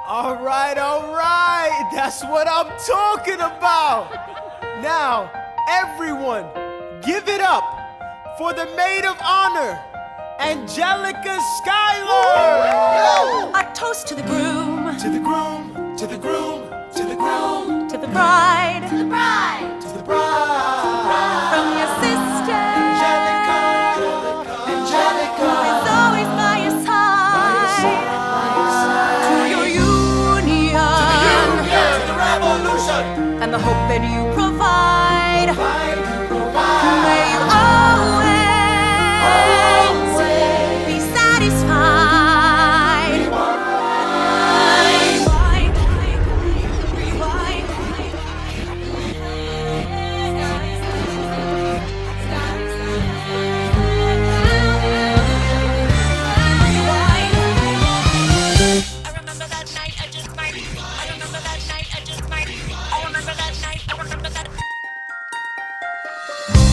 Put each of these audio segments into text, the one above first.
All right, that's what I'm talking about. Now, everyone, give it up for the maid of honor, Angelica Schuyler. A toast to the groom, To the groom, to the groom, to the groom, to the bride, to the bride, to the bride. from your sister, Angelica, who Angelica, is always by your side. To your union, to the revolution. and the hope that you provide. Provide, May you always be satisfied. I remember that night, I just might. I remember that night, I just might. I remember that night, I remember that.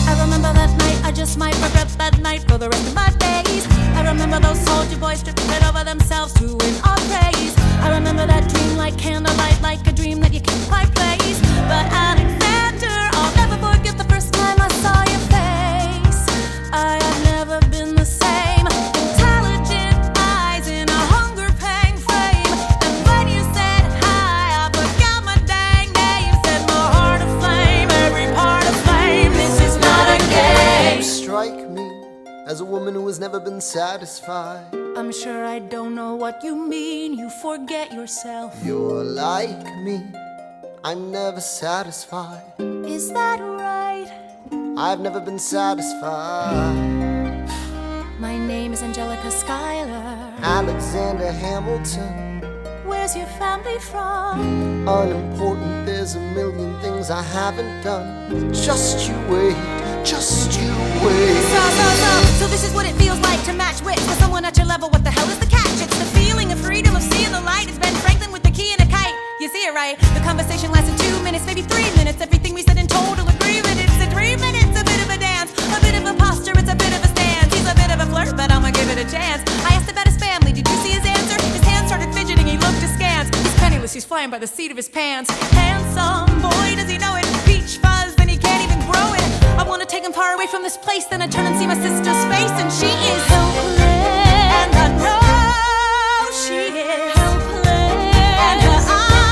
I remember that night, I just might regret that night for the rest of my days. I remember those soldier boys tripping over themselves to win our praise. I remember that dream like candlelight, like a dream that you can't quite place. But Alexander, I'll never forget the first time I saw your face. I have never been the same. Intelligent eyes in a hunger-pang frame. And when you said hi, I forgot my dang name. Set my heart aflame, every part aflame. This is not a game. You strike me as a woman who has never been satisfied. I'm sure I don't know what you mean. You forget yourself. You're like me, I'm never satisfied. Is that right? I've never been satisfied. My name is Angelica Schuyler. Alexander Hamilton, Where's your family from? unimportant, there's a million things I haven't done. Just you wait, just you wait. So this is what it feels like to match wits with someone at your level. What the hell is the catch? It's the feeling of freedom, of seeing the light. It's Ben Franklin with the key and a kite. You see it right? The conversation lasted 2 minutes, maybe 3 minutes. Everything we said in total agreement. It's a 3 minutes, a bit of a dance, a bit of a posture, it's a bit of a stance. He's a bit of a flirt, but I'ma give it a chance. I asked about his family, did you see his answer? His hands started fidgeting, he looked askance. He's penniless, he's flying by the seat of his pants. Handsome boy, does he know it? Peach fuzz, then he can't even grow it. I wanna take him far away from this place, then I turn and see my sister's face, and she is helpless. And I know she is helpless. And her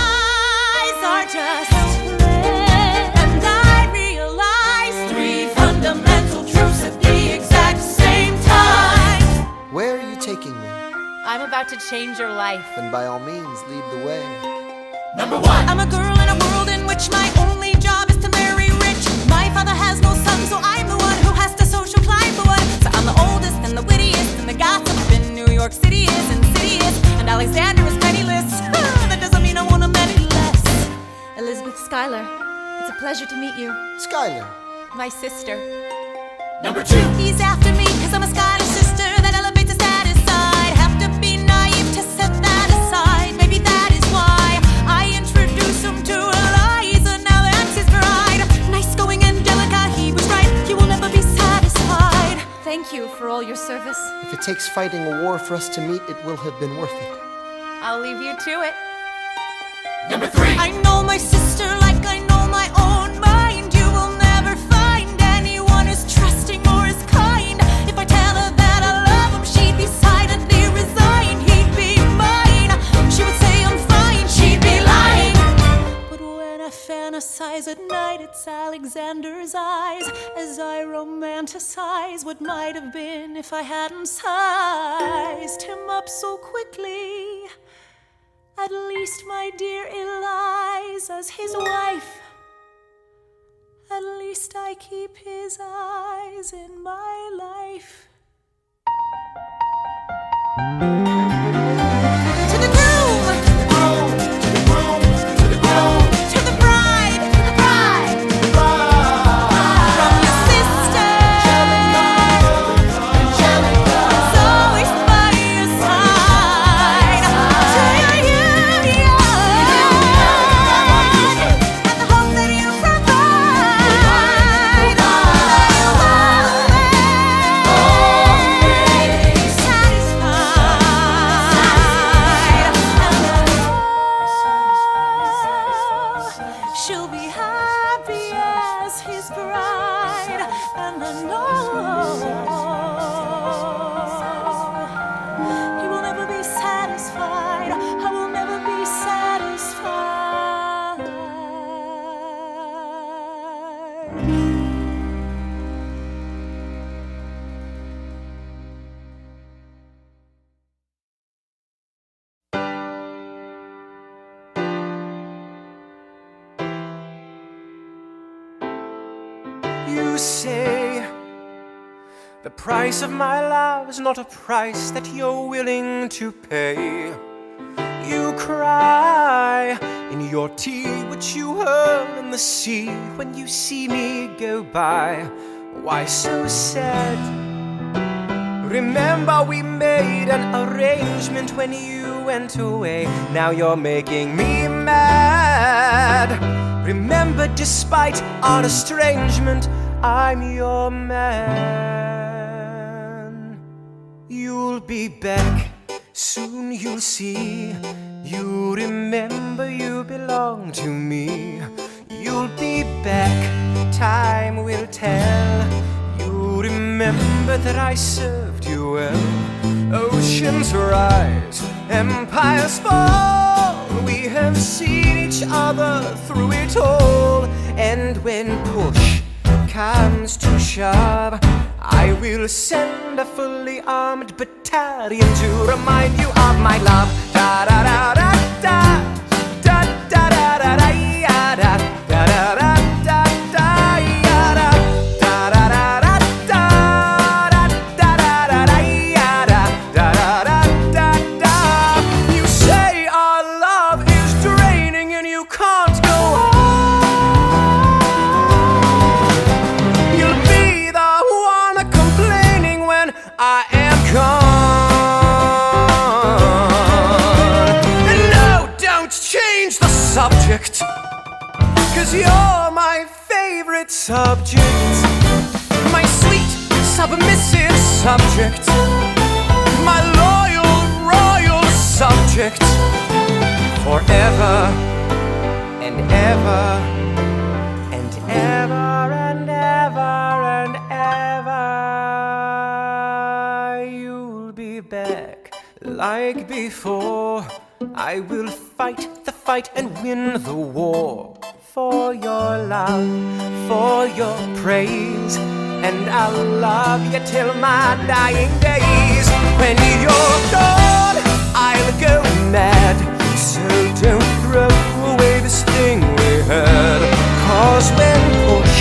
eyes are just helpless. And I realize 3 fundamental truths at the exact same time. Where are you taking me? I'm about to change your life. Then by all means, lead the way. Number one. I'm a girl in a world in which my only job is to marry rich. My father has no son, so I'm the one who has to social climb the one. So I'm the oldest and the wittiest, and the gossip in New York City is insidious. And Alexander is penniless. That doesn't mean I want him any less. Elizabeth Schuyler, it's a pleasure to meet you. Schuyler, My sister. Number two. He's after me, cause I'm a Scottish sister that elevates a status side. Have to be naive to set that aside. Maybe that is why I introduce him to Eliza. Now that's his bride. Nice going, Angelica, he was right. You will never be satisfied. Thank you for all your service. if it takes fighting a war for us to meet, it will have been worth it. I'll leave you to it. Number three. I know my sister like I know my own mind. You will never find anyone as trusting or as kind. If I tell her that I love him, she'd be silently resigned. He'd be mine. She would say I'm fine. She'd be lying. But when I fantasize at night, it's Alexander's eyes as I romanticize what might have been if I hadn't sized him up so quickly. At least, my dear Eliza's his wife. At least I keep his eyes in my life. To the groom, To the groom, to the groom, to the bride, to the bride. from your sister, who's always by your side. To your union, and the hope that you provide. May you always be satisfied. say the price of my love is not a price that you're willing to pay. You cry in your tea, which you hurl in the sea when you see me go by. Why so sad? Remember we made an arrangement when you went away. Now you're making me mad. Remember, despite our estrangement, I'm your man. You'll be back, soon you'll see. You remember you belong to me. You'll be back, time will tell. You remember that I served you well. Oceans rise, empires fall. We have seen each other through it all. And when push comes to shove, I will send a fully armed battalion to remind you of my love. Da da da da da, da da da da da, ya da da da da da da, ya da da da da da da, da da da da, ya da da da da da. You say our love is draining and you can't go on. You'll be the one complaining when I am gone. And no, don't change the subject, 'cause you're my favorite subject. My sweet, submissive subject. My loyal, royal subject. Forever and ever and ever and ever and ever. You'll be back like before. I will fight the fight and win the war. For your love, for your praise. And I'll love you till my dying days. When you're gone, I'll go mad. So don't throw away this thing we had. 'Cause when push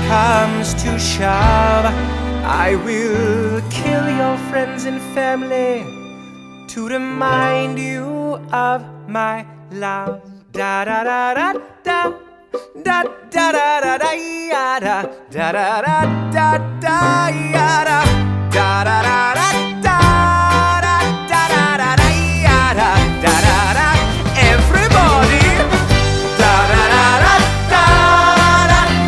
comes to shove, I will kill your friends and family to remind you of my love. Da da da da da, da da da da da, ya da da da da da da, ya da da da da da da, da da da da da, ya da da da da. Everybody, da da da da da,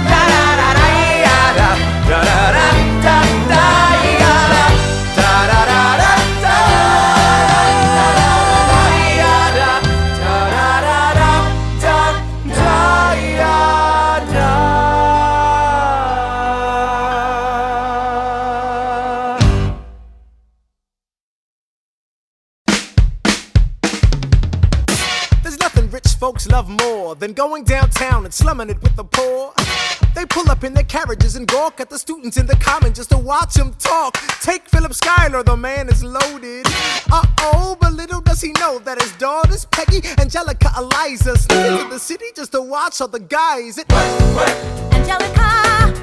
da da da da, ya da da da da da da, ya da da da da da da, ya da da da da da da, ya da. There's nothing rich folks love more than going downtown and slumming it with the poor. They pull up in their carriages and gawk at the students in the common just to watch them talk. Take Philip Schuyler, the man is loaded. Uh-oh, but little does he know that his daughters, Peggy, Angelica, Eliza, sneak into the city just to watch all the guys. Angelica,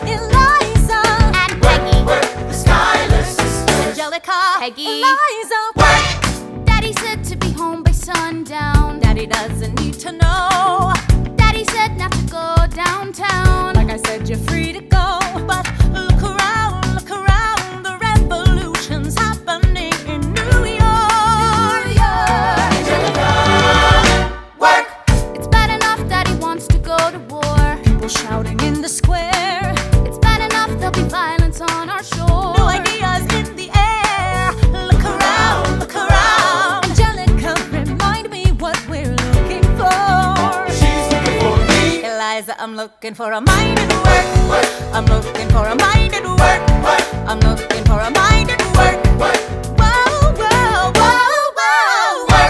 Eliza, and Peggy, The Schuyler sisters. Angelica, Peggy, Eliza, Daddy said to be home by sundown. Daddy doesn't need to know. Daddy said not to go downtown. Like I said, you're free to go. But look around, the revolution's happening in New York. Work. It's bad enough Daddy wants to go to war. People shouting in the square. It's bad enough there'll be violence on our shore. New ideas in the air. Look around, Angelica, remind me what we're looking for. She's looking for me. Eliza, I'm looking for a mind at work. I'm looking for a mind at work. I'm looking for a mind at work. Whoa, whoa, whoa, whoa.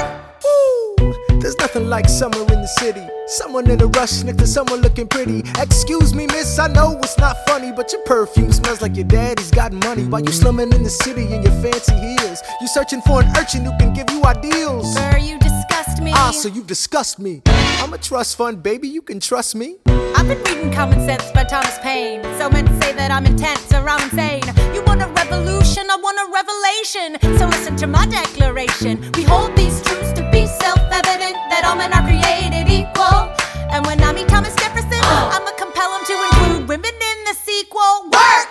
Ooh, there's nothing like summer in the city. Someone in a rush next to someone looking pretty. Excuse me, miss, I know it's not funny, but your perfume smells like your daddy's got money. While you slumming in the city in your fancy heels, you searching for an urchin who can give you ideals. Sir, you disgust me. Ah, so you disgust me. I'm a trust fund, baby, you can trust me. I've been reading Common Sense by Thomas Paine. So men say that I'm intense or I'm insane. You want a revolution, I want a revelation. So listen to my declaration. We hold these truths to be self-evident, that all men are created equal. And when I meet Thomas Jefferson, I'ma compel him to include women in the sequel. Work!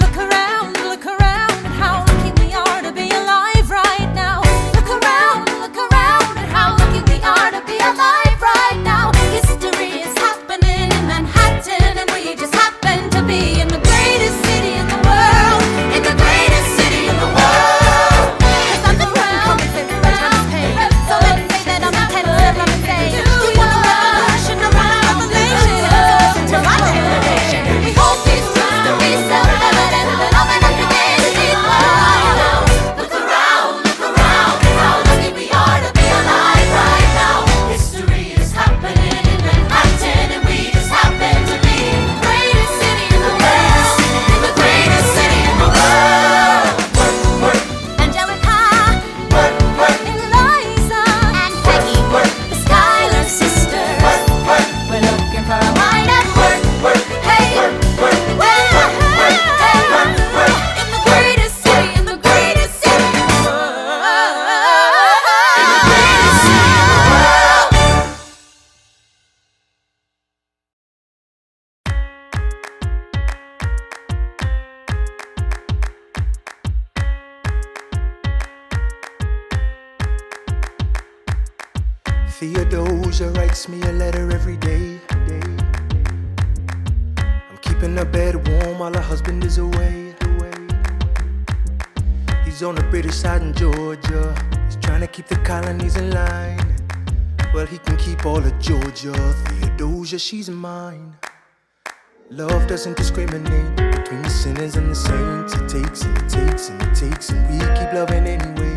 Look around at how lucky we are to be alive right now. Look around at how lucky we are to be alive right now. History is happening in Manhattan, and we just happen to be in the greatest city in the world. In the greatest city in the world. 'Cause I'm the crown, so let's say that I'm intense and I'm insane. You want a revolution, I want a revelation. So listen to my declaration. We hold these truths to be self-evident, that all men are created equal. Look around at how lucky we are to be alive right now. History is happening in Manhattan, and we just happen to be in the greatest city in the world. In the greatest city in the world. Angelica, Eliza, and Peggy, the Schuyler sisters. We're looking for a mind at work. Hey, in the greatest city, in the greatest city in the world. In the greatest city in the world. Theodosia writes me a letter every day. I'm keeping her bed warm while her husband is away. He's on the British side in Georgia. He's trying to keep the colonies in line. Well, he can keep all of Georgia. Theodosia, she's mine. Love doesn't discriminate between the sinners and the saints. It takes and it takes and it takes, and we keep loving anyway.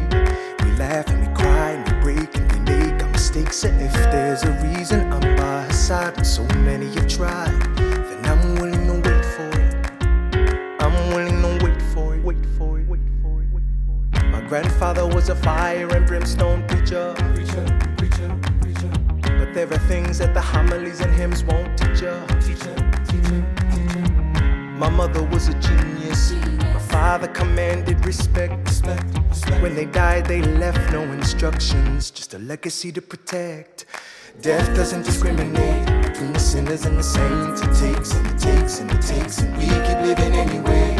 We laugh and we cry and we break and we make our mistakes. And if there's a reason I'm by her side, and so many have tried, then I'm willing to wait for it. I'm willing to wait for it. Wait for it. Wait for it. Wait for it. My grandfather was a fire and brimstone preacher. But there are things that the homilies and hymns won't teach ya. My mother was a genius. My father commanded respect. When they died, they left no instructions, just a legacy to protect. Death doesn't discriminate between the sinners and the saints. It takes and it takes and it takes, and we keep living anyway.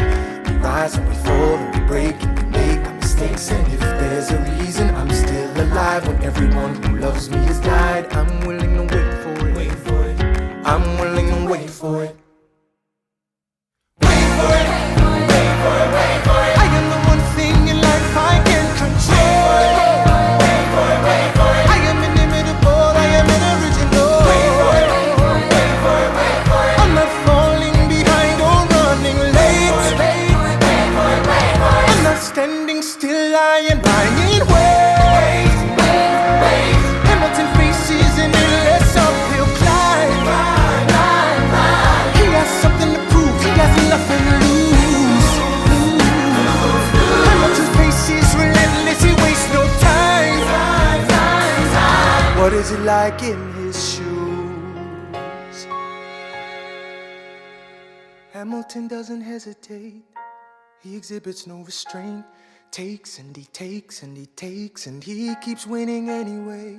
We rise and we fall and we break and we make our mistakes. And if there's a reason I'm still alive when everyone who loves me has died, I'm willing to wait for it. I'm willing to wait for it. I am the one thing in life I can control. I am inimitable, I am an original. I'm not falling behind or running late. I'm not standing still, I am lying wait. Hamilton faces an endless uphill climb. He has something to prove, he has nothing to lose. Hamilton's pace is relentless, he wastes no time. What is it like in his shoes? Hamilton doesn't hesitate, he exhibits no restraint. Takes and he takes and he takes, and he keeps winning anyway.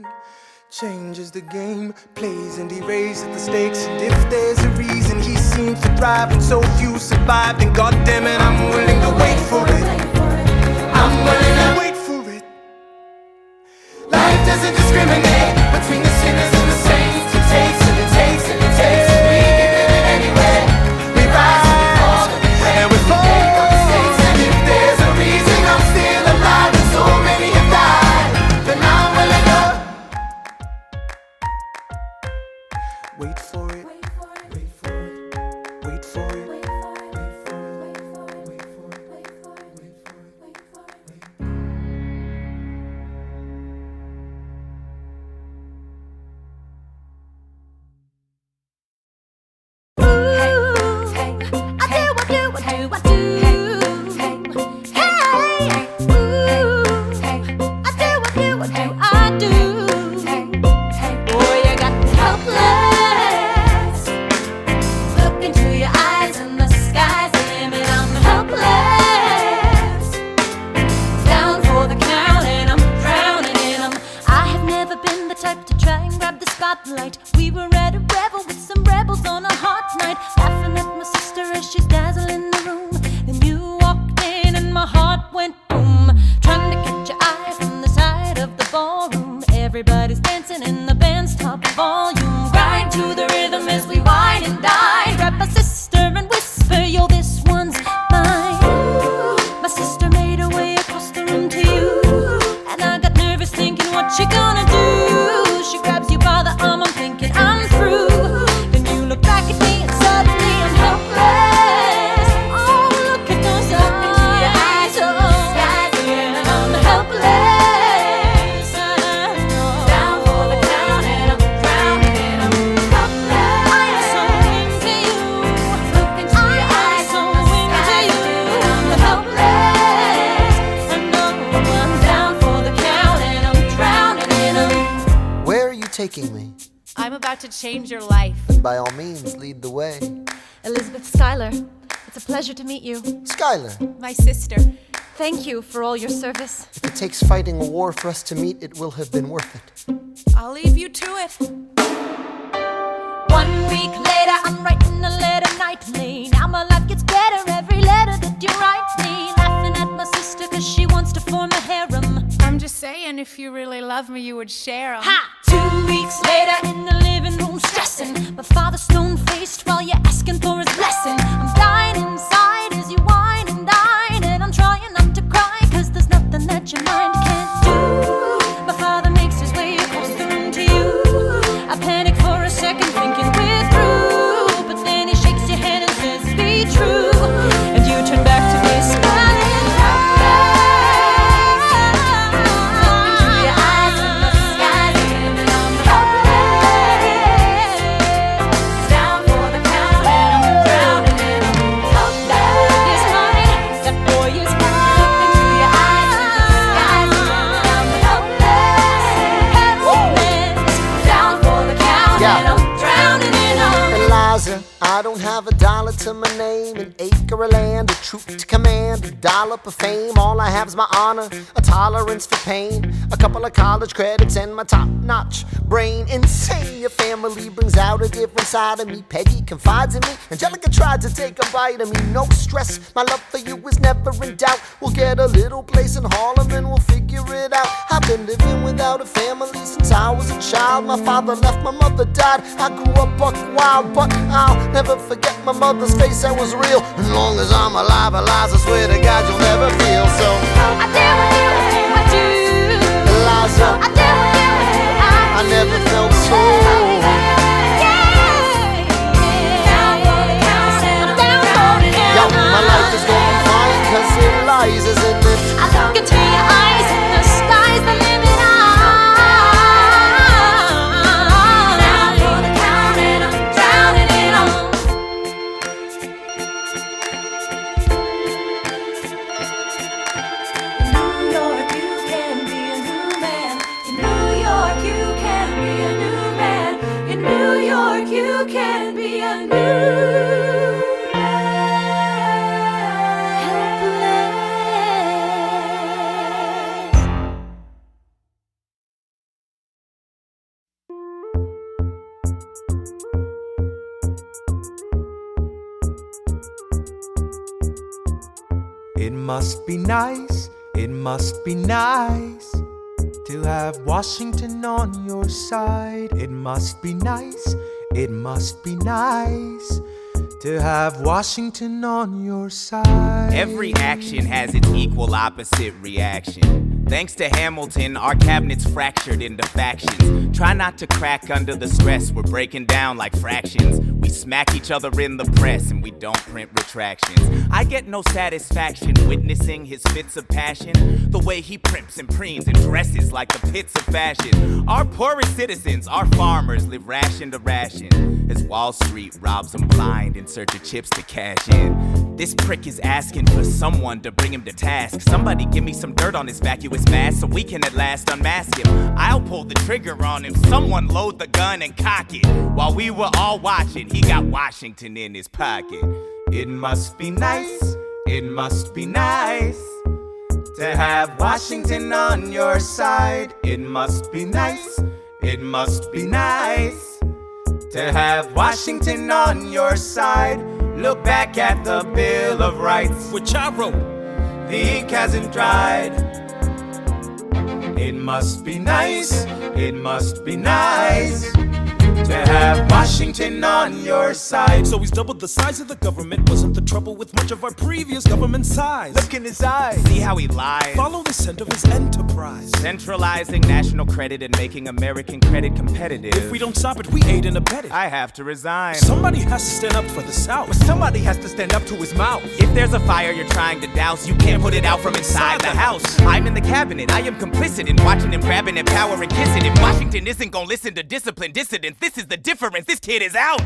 Changes the game, plays and he raises the stakes. And if there's a reason he seems to thrive and so few survive, then goddammit, I'm willing to wait for it. I'm willing to wait for it. Life doesn't discriminate between the sinners and the saints. It takes and it takes and it takes, and we keep living anyway. We rise and we fall and we make our mistakes. And if there's a reason I'm still alive and so many have died, then I'm willing to wait for it. Wait for it. Wait for it. Wait for it. Wait for it. Boy, you got spotlight. We were at a revel with some rebels on a hot night, laughing at my sister as she's dazzling the room. Then you walked in and my heart went boom, trying to catch your eye from the side of the ballroom. Everybody's dancing in the band's top volume. Grind to the rhythm as we wine and dine. Grab my sister and whisper, yo, this one's mine. My sister made her way across the room to you, and I got nervous thinking, what you gonna do? She grabs you by the arm, I'm thinking I'm through. Then you look back at me and suddenly I'm helpless. Oh, look at those eyes, oh, yeah, I'm helpless. Down for the count and I'm drowning and I'm helpless. I'm so into you. Look into your eyes, so into you. I'm helpless. I know I'm down for the count and I'm drowning and I'm. Where are you taking me? I'm about to change your life. Then by all means, lead the way. Elizabeth Schuyler, it's a pleasure to meet you. Skylar, My sister, thank you for all your service. if it takes fighting a war for us to meet, it will have been worth it. I'll leave you to it. 1 week later, I'm writing a letter nightly. Now my life gets better every letter that you write me. Laughing at my sister cause she wants to form a harem. I'm just saying, if you really love me, you would share 'em. Ha! 2 weeks later in the living room stressing. My father's stone-faced while you're asking for his blessing. I'm dying inside as you whine and dine, and I'm trying not to cry cause there's nothing that your mind can't do. My father makes his way across the room to you. I panic for a second thinking we're through, but then he shakes your hand and says be true, and you turn back to me smiling. I don't have a dollar to my name, an acre of land, a troop to command, a dollop of fame. All I have is my honor, a tolerance for pain, a couple of college credits, and my top-notch brain. Insane, your family brings out a different side of me. Peggy confides in me, Angelica tried to take a bite of me. No stress, my love for you is never in doubt. We'll get a little place in Harlem and we'll figure it out. I've been living without a family since I was a child. My father left, my mother died. I grew up buck wild, but I'll never forget my mother's face, that was real. As long as I'm alive, Eliza, I swear to God you'll never feel so. I dare with you, I do. Eliza, I dare with you, I never felt so. Yo, my life is going fine, cause Eliza's in it. I look into your eyes and the sky's the limit. Down for the count and I'm drowning in 'em. In New York you can be a new man. In New York you can be a new man. In New York you can be a new man. It must be nice, it must be nice to have Washington on your side. It must be nice, it must be nice to have Washington on your side. Every action has its equal opposite reaction. Thanks to Hamilton, our cabinet's fractured into factions. Try not to crack under the stress, we're breaking down like fractions. We smack each other in the press and we don't print retractions. I get no satisfaction witnessing his fits of passion. The way he primps and preens and dresses like the pits of fashion. Our poorest citizens, our farmers, live ration to ration as Wall Street robs them blind in search of chips to cash in. This prick is asking for someone to bring him to task. Somebody give me some dirt on his vacuous mask so we can at last unmask him. I'll pull the trigger on him. Someone load the gun and cock it. While we were all watching, he got Washington in his pocket. It must be nice, it must be nice to have Washington on your side. It must be nice, It must be nice to have Washington on your side. Look back at the Bill of Rights, which I wrote. The ink hasn't dried. It must be nice, it must be nice to have Washington on your side. So he's doubled the size of the government. Wasn't the trouble with much of our previous government size? Look in his eyes. See how he lies. Follow the scent of his enterprise. Centralizing national credit and making American credit competitive. If we don't stop it, we aid and abet it. I have to resign. Somebody has to stand up for the South. But somebody has to stand up to his mouth. If there's a fire you're trying to douse, you can't put it out from inside the house. I'm in the cabinet, I am complicit in watching him grabbing at power and kissing. If Washington isn't gonna listen to disciplined dissidents, this is the difference, this kid is out.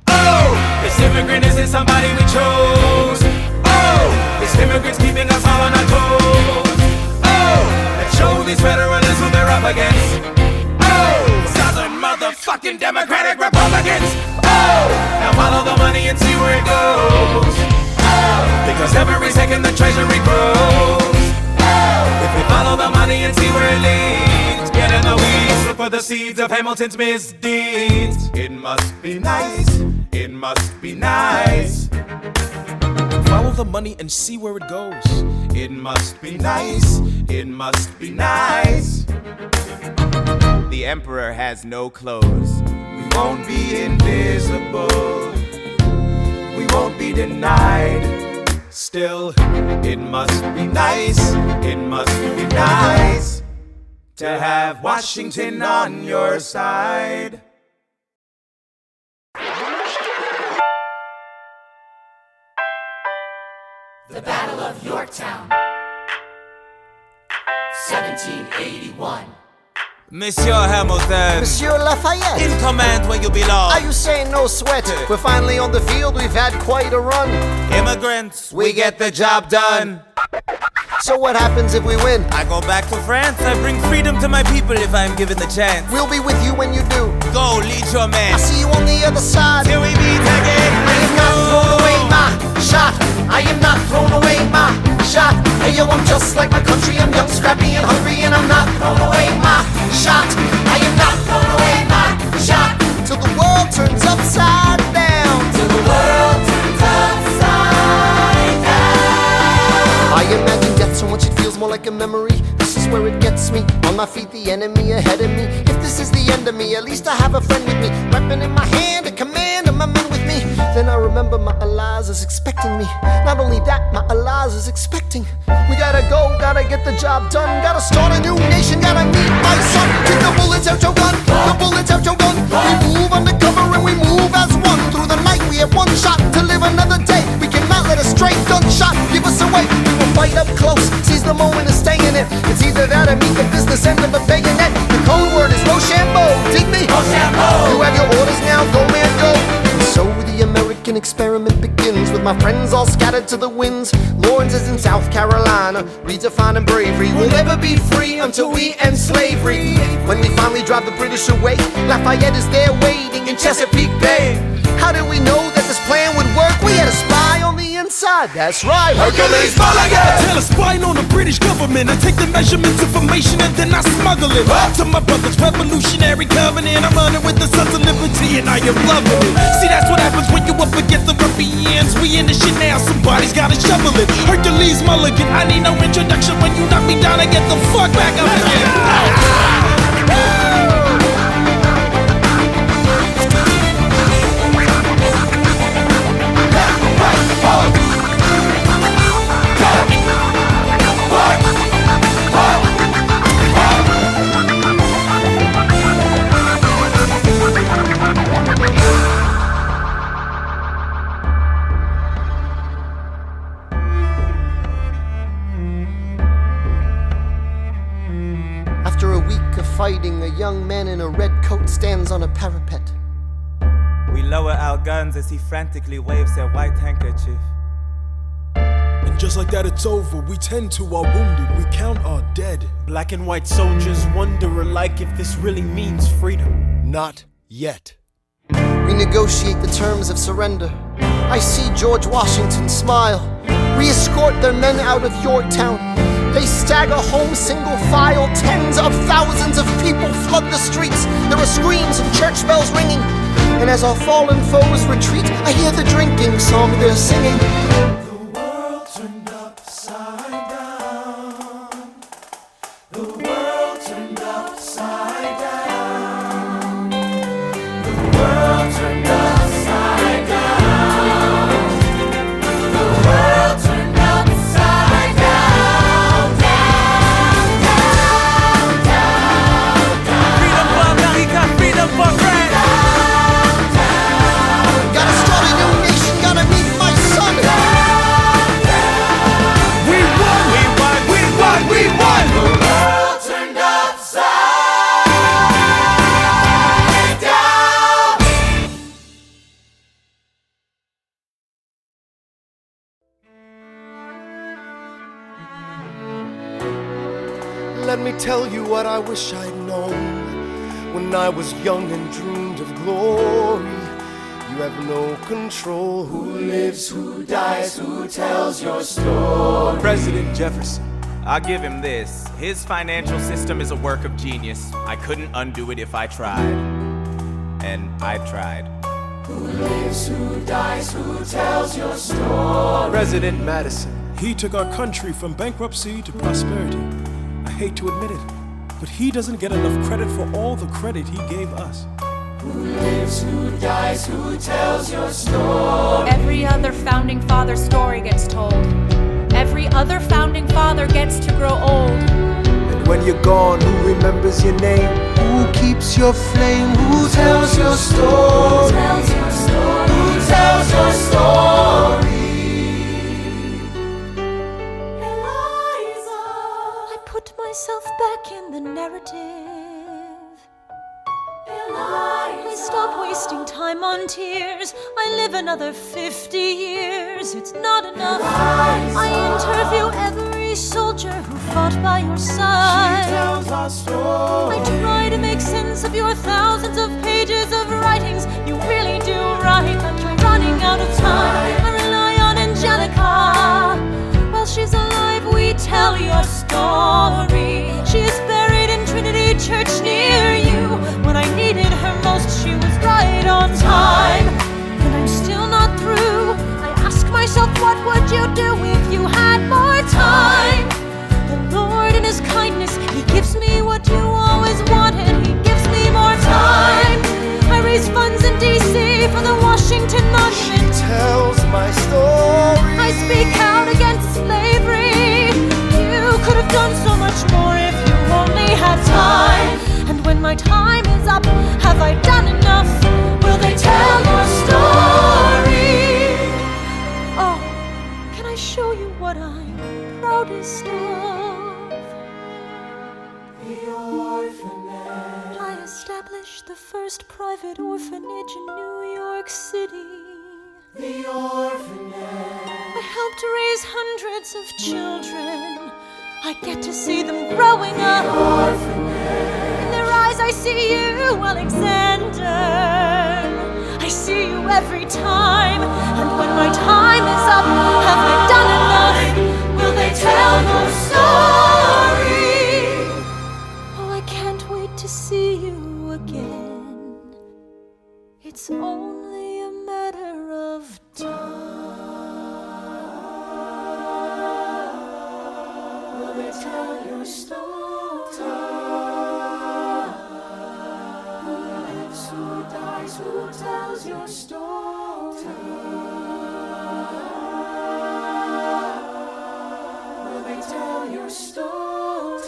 Oh, this immigrant isn't somebody we chose. Oh, this immigrant's keeping us all on our toes. Oh, let's show these federalists who they're up against. Oh, Southern motherfucking Democratic Republicans. Oh, now follow the money and see where it goes. Oh, because every second the treasury grows. Oh, if we follow the money and see where it leads, get in the weeds, look for the seeds of Hamilton's misdeeds. It must be nice, it must be nice. Follow the money and see where it goes. It must be nice, it must be nice. The emperor has no clothes. We won't be invisible. We won't be denied. Still, it must be nice, it must be nice to have Washington on your side. The Battle of Yorktown, 1781. Monsieur Hamilton, Monsieur Lafayette, in command where you belong. are you saying no sweat? We're finally on the field, we've had quite a run. Immigrants, we get the job done. So what happens if we win? I go back to France, I bring freedom to my people if I'm given the chance. We'll be with you when you do. Go, lead your man. I'll see you on the other side. Till we meet again. I am not throwing away my shot. I am not throwing away my shot. Hey yo, I'm just like my country. I'm young, scrappy, and hungry, and I'm not throwing away my shot. I am not throwing away my shot. Till the world turns upside down. Till the world turns upside down. I imagine death so much it feels more like a memory. This is where it gets me. On my feet, the enemy ahead of me. If this is the end of me, at least I have a friend with me. Weapon in my hand, a command of my men with me. Then I remember my Eliza is expecting me. Not only that, my Eliza is expecting. We gotta go, gotta get the job done. Gotta start a new nation, gotta meet my son. Take the bullets out your gun, the bullets out your gun. We move undercover and we move as one. Through the night we have one shot to live another day. We cannot let a stray gunshot give us away. We will fight up close, seize the moment and stay in it. It's either that or meet the business end of a bayonet. The code word is Rochambeau, dig me? Rochambeau. You have your orders now, go man go. And so the American experiment begins with my friends all scattered to the winds. Lawrence is in South Carolina, redefining bravery. We'll never be free until we end slavery. When we finally drive the British away, Lafayette is there waiting in Chesapeake Bay. How did we know that this plan would work? We had a spy on the inside, that's right. Hercules Mulligan! I tell a spying on the British government. I take the measurements, information, and then I smuggle it to my brother's revolutionary covenant. I'm running with the Sons of Liberty, and I am loving it. See, that's what happens when you up against the ruffians. We in the shit now, somebody's gotta shovel it. Hercules Mulligan, I need no introduction. When you knock me down, I get the fuck back up again. After a week of fighting, a young man in a red coat stands on a parapet. We lower our guns as he frantically waves their white handkerchief. And just like that, it's over. We tend to our wounded, we count our dead. Black and white soldiers wonder alike if this really means freedom. Not yet. We negotiate the terms of surrender. I see George Washington smile. We escort their men out of Yorktown. They stagger home single file. Tens of thousands of people flood the streets. the screams and church bells ringing. And as our fallen foes retreat, I hear the drinking song they're singing. The world turned upside down. The world turned upside down. The world turned upside down. The world turned upside down. Down, down, down, down. Freedom for America, freedom for France. Gotta start a new nation, gotta meet my son. We won, we won, we won, we won. The world turned upside down. Let me tell you what I wish I'd known when I was young and dreamed of glory. You have no control. Who lives, who dies, who tells your story? President Jefferson. I'll give him this. His financial system is a work of genius. I couldn't undo it if I tried. And I tried. Who lives, who dies, who tells your story? President Madison. He took our country from bankruptcy to prosperity. I hate to admit it, but he doesn't get enough credit for all the credit he gave us. Who lives, who dies, who tells your story? Every other founding father story gets told. Every other founding father gets to grow old. And when you're gone, who remembers your name? Who keeps your flame? Who tells your story? Who tells your story? Who tells your story? I put myself back in the narrative. I stop wasting time on tears. I live another 50 years. It's not enough. I interview every soldier who fought by your side. She tells our story. I try to make sense of your thousands of pages of writings. You really do write, but you're running out of time. I rely on Angelica. While she's alive, we tell your story. She is buried in Trinity Church near you. When I needed her most, she was right on time. And I'm still not through. I ask myself, what would you do if you had more time? The Lord in His kindness, He gives me what you always wanted. He gives me more time. I raise funds in D.C. for the Washington Monument. Tells my story. I speak out against slavery. You could have done so much more if you only had time. And when my time is up, have I done enough? Will they tell your story? Oh, can I show you what I'm proudest of? The orphanage. I established the first private orphanage in New York City. The orphanage. I helped raise hundreds of children. I get to see them growing up. In their eyes I see you, Alexander. I see you every time. And when my time is up, have I done enough? Will they tell your story? Oh, I can't wait to see you again. It's only a matter of time. Will they tell your story? Who lives, who dies, who tells your story? Will they tell your story?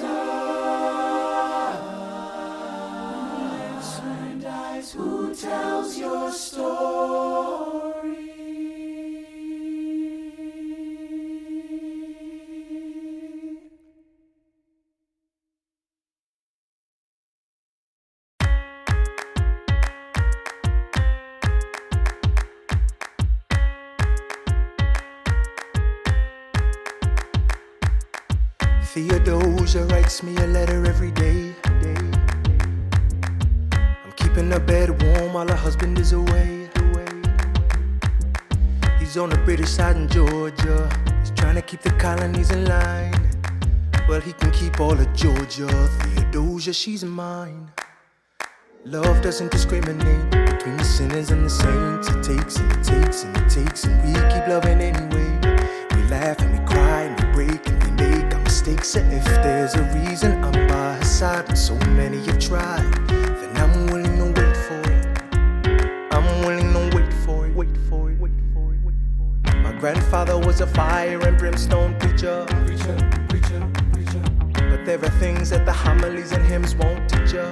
Who lives, who dies, who tells your story? Theodosia writes me a letter every day. I'm keeping her bed warm while her husband is away. He's on the British side in Georgia. He's trying to keep the colonies in line. Well, he can keep all of Georgia. Theodosia, she's mine. Love doesn't discriminate between the sinners and the saints. It takes and it takes and it takes, and we keep loving anyway. We laugh and we cry and we break and we make our mistakes. And if there's a reason I'm by her side when so many have tried, then I'm willing to wait for it. I'm willing to wait for it, wait for it, wait for it, wait for it. My grandfather was a fire and brimstone preacher. But there are things that the homilies and hymns won't teach ya.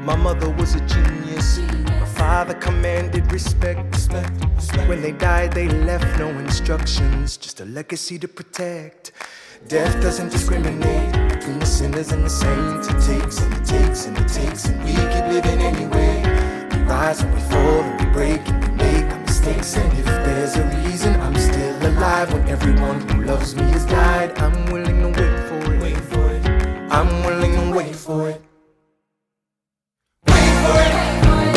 My mother was a genius. My father commanded respect. When they died, they left no instructions, just a legacy to protect. Death doesn't discriminate between the sinners and the saints. It takes and it takes and it takes, and we keep living anyway. We rise and we fall and we break and we make our mistakes. And if there's a reason I'm still alive when everyone who loves me has died, I'm willing to wait for it. Wait for it. I'm willing to wait for it. Wait for it.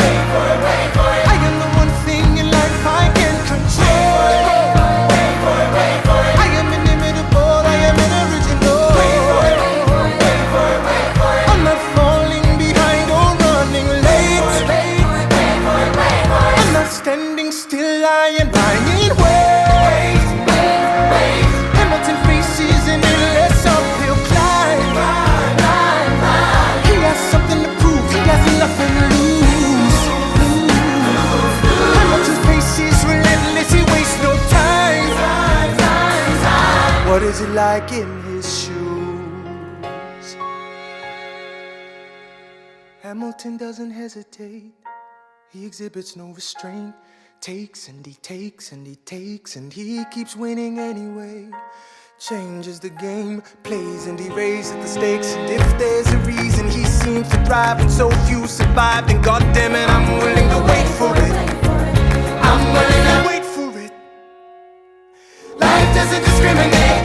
Wait for it. Wait for it. I am the one thing in life I can control. Wait for it. Wait for it. I am inimitable. I am an original. Wait for it. Wait for it. Wait for it. I'm not falling behind or running late. Wait for it. Wait for it. Wait for it. I'm not standing still. I am lying in wait. Wait. Hamilton faces an endless uphill climb. He has something to prove. He has nothing to lose. Hamilton's pace is relentless. He wastes no time. What is it like in his shoes? Hamilton doesn't hesitate. He exhibits no restraint. Takes and he takes and he takes, and he keeps winning anyway. Changes the game, plays and he raises the stakes. And if there's a reason he seems to thrive and so few survive, then goddammit, I'm willing to wait for it. I'm willing to wait for it. Life doesn't discriminate